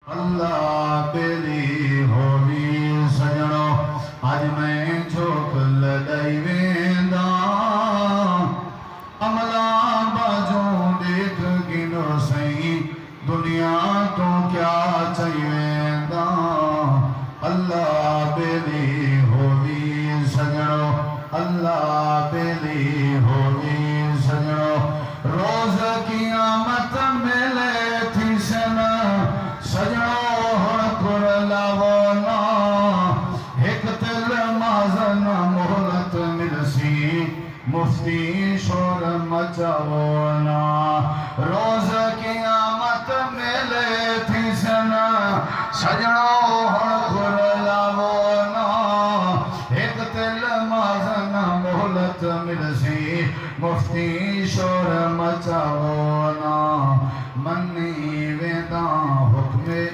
अल्लाह बेली होवी सजणो अज मैं झोक लॾाई वेंदा अमला बाजों देख गिनो सही दुनिया तो क्या चई वेंदा अल्लाह बेली होवी सजणो अल्लाह बेली होवी सजणो रोज़ क़यामत मेले थी सन सजणो हणकुर लावना एक तिल माज़न मोहलत मिलसी मुफ्ती शोर मचावना रोज़ क़यामत मेले थी सन सजणो